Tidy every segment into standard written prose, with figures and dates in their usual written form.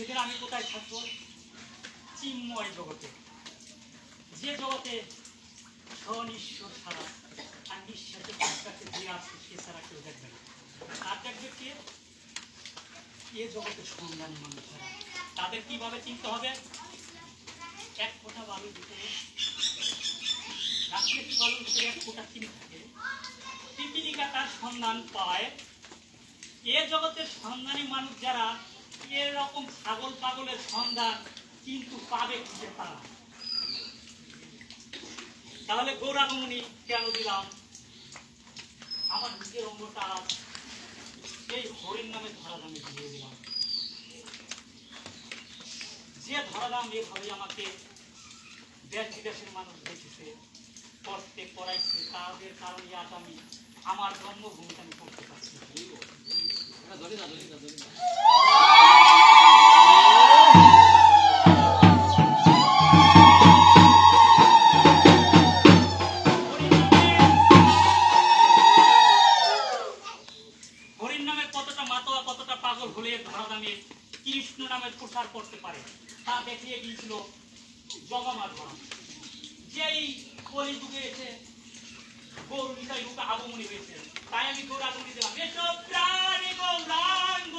সেদিন আমি কোথায় থাকবো? চিন্ময় জগতে, যে জগতে স্বনিশ্বর ছাড়া আর নিঃশ্বাসে কাছে যে আছে সে ছাড়া কেউ দেখবে না। আর দেখবে কে? এ জগতে সন্ধানী মানুষেরা। তাদের কিভাবে চিনতে হবে? এক ফোঁটা বালুর ভিতরে রাত্রে কি বালুর ভিতরে এক ফোঁটা চিনি থাকে, পিপিলিকা তার সন্ধান পায়। এ জগতের সন্ধানী মানুষ যারা, এরকম ছাগল পাগলের সন্ধান কিন্তু পাবে খুঁজে তারা। তাহলে গৌরাঙ্গমণি কেন দিলাম? আমার নিজের অঙ্গটা এই হরিণ নামে ধরাধামে দিয়ে দিলাম। যে ধরাধাম এভাবে আমাকে দেশ বিদেশের মানুষ দেখেছে, করতে করাইছে, তাদের কারণে আজ আমি আমার জন্মভূমিটা আমি করতে পারছি। হরিণ নামের কতটা মাতোয়া, কতটা পাগল হলে ধরাধামে কৃষ্ণ নামের প্রচার করতে পারে তা দেখিয়ে গিয়েছিল জগমাধব। যেই কলিযুগে এসে গৌর নিতাই রূপে আগমনী হয়েছে, তাই আমি গৌরাঙ্গমণি দিলাম। এসব প্রাণী গৌরাঙ্গ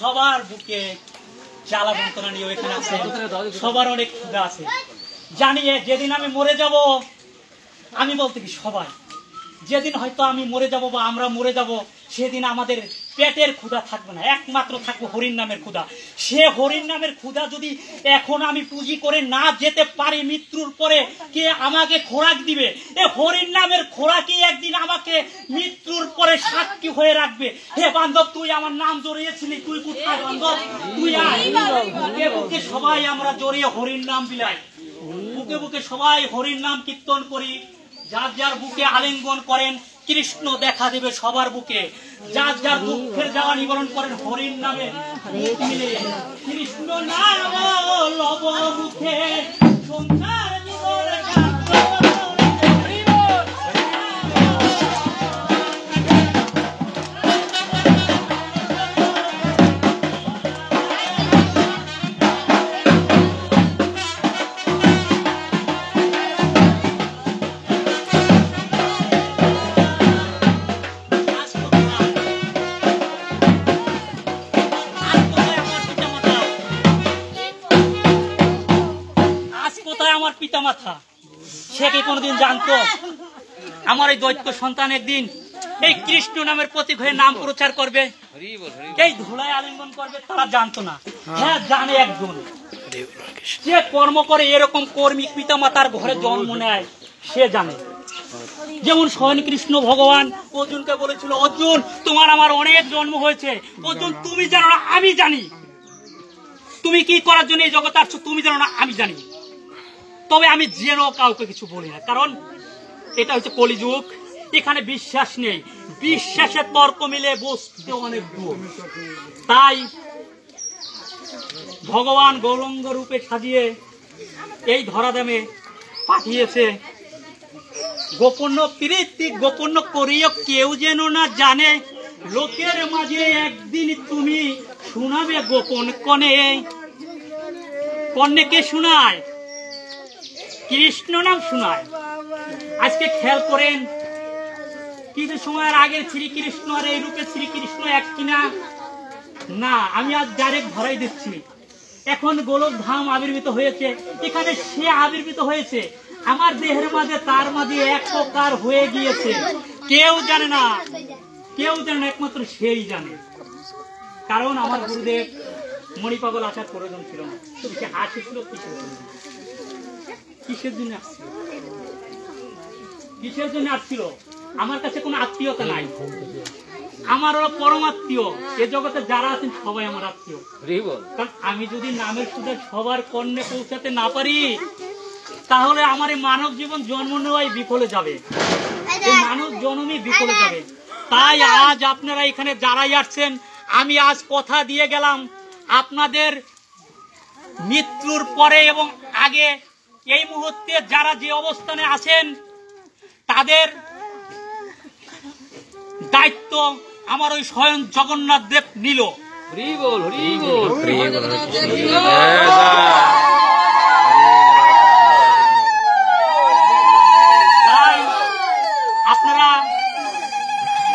সবার বুকে জ্বালা যন্ত্রণা নিয়ে এখানে আছে, সবার অনেক ক্ষুধা আছে। জানিয়ে যেদিন আমি মরে যাব, আমি বলতে কি সবাই, যেদিন হয়তো আমি মরে যাব বা আমরা মরে যাব, সেদিন আমাদের পেটের ক্ষুধা থাকবে না, একমাত্র থাকবে হরিণ নামের ক্ষুধা। সে হরিণ নামের ক্ষুধা যদি এখন আমি পুঁজি করে না যেতে পারি, মৃত্যুর পরে কে আমাকে খোরাক দিবে? এ হরিণ নামের খোরাকই একদিন আমাকে মৃত্যুর পরে সাক্ষী হয়ে রাখবে। হে বান্ধব, তুই আমার নাম জড়িয়েছিলি, তুই কোথায় বান্ধব? তুই আয়। বুকে বুকে সবাই আমরা জড়িয়ে হরিণ নাম বিলাই, বুকে বুকে সবাই হরিণ নাম কীর্তন করি। যার যার বুকে আলিঙ্গন করেন, কৃষ্ণ দেখা দেবে সবার বুকে। যার যার দুঃখের জ্বালা নিবারণ করেন হরিণ নামে বুক মিলে। কৃষ্ণ নাম লব মুখে সংসার জীবন মাথা। সে কি কোনদিন জানতো আমার এই দৈত্য সন্তান একদিন এই কৃষ্ণ নামের প্রতীক হয়ে নাম প্রচার করবে, এই ধুলায় আলিঙ্গন করবে? তারা জানতো না। হ্যাঁ, জানে একজন, যে কর্ম করে এরকম কর্মিক পিতা মাতার ঘরে জন্ম নেয়, সে জানে। যেমন স্বয়ং কৃষ্ণ ভগবান অর্জুনকে বলেছিল, অর্জুন তোমার আমার অনেক জন্ম হয়েছে, অর্জুন তুমি জানো না আমি জানি, তুমি কি করার জন্য এই জগতে আসছো তুমি জানো না আমি জানি, তবে আমি যেন কাউকে কিছু বলি না, কারণ এটা হচ্ছে কলিযুগ, এখানে বিশ্বাস নেই, বিশ্বাসের তর্ক মিলে বসতে অনেক দূর। তাই ভগবান গৌরাঙ্গ রূপে সাজিয়ে এই ধরাধামে পাঠিয়েছে। গোপন প্রীতি গোপন করিও কেউ যেন না জানে, লোকের মাঝে একদিন তুমি শোনাবে গোপন কনে। কন্যা কে শোনায়? কৃষ্ণ নাম শোনায়। আজকে খেয়াল করেন, কিছু সময়ের আগের শ্রীকৃষ্ণ আর এই রূপে শ্রীকৃষ্ণ এক কিনা? না, আমি আজ ডাইরেক্ট ধরাই দিচ্ছি। এখন গোলক ধাম আবির্ভূত হয়েছে, এখানে সে আবির্ভূত হয়েছে আমার দেহের মাঝে, তার মাঝে এক প্রকার হয়ে গিয়েছে। কেউ জানে না, কেউ জানে না, একমাত্র সেই জানে। কারণ আমার গুরুদেব মণিপাগল আসার প্রয়োজন ছিল না। তুমি সে হাসিছিল কিসের জন্য আসছিল? কিসের জন্য আসছিল? আমার কাছে কোনো আত্মীয়তা নাই, আমার ওরা পরমাত্মীয়। এ জগতে যারা আছেন সবাই আমার আত্মীয়। কারণ আমি যদি নামের সুদে সবার কর্ণে পৌঁছাতে না পারি, তাহলে আমার এই মানব জীবন জন্ম নেওয়াই বিফলে যাবে, এই মানব জন্মই বিফলে যাবে। তাই আজ আপনারা এখানে যারাই আসছেন, আমি আজ কথা দিয়ে গেলাম, আপনাদের মৃত্যুর পরে এবং আগে এই মুহূর্তে যারা যে অবস্থানে আছেন, তাদের দায়িত্ব আমার ওই স্বয়ং জগন্নাথ দেব নিল।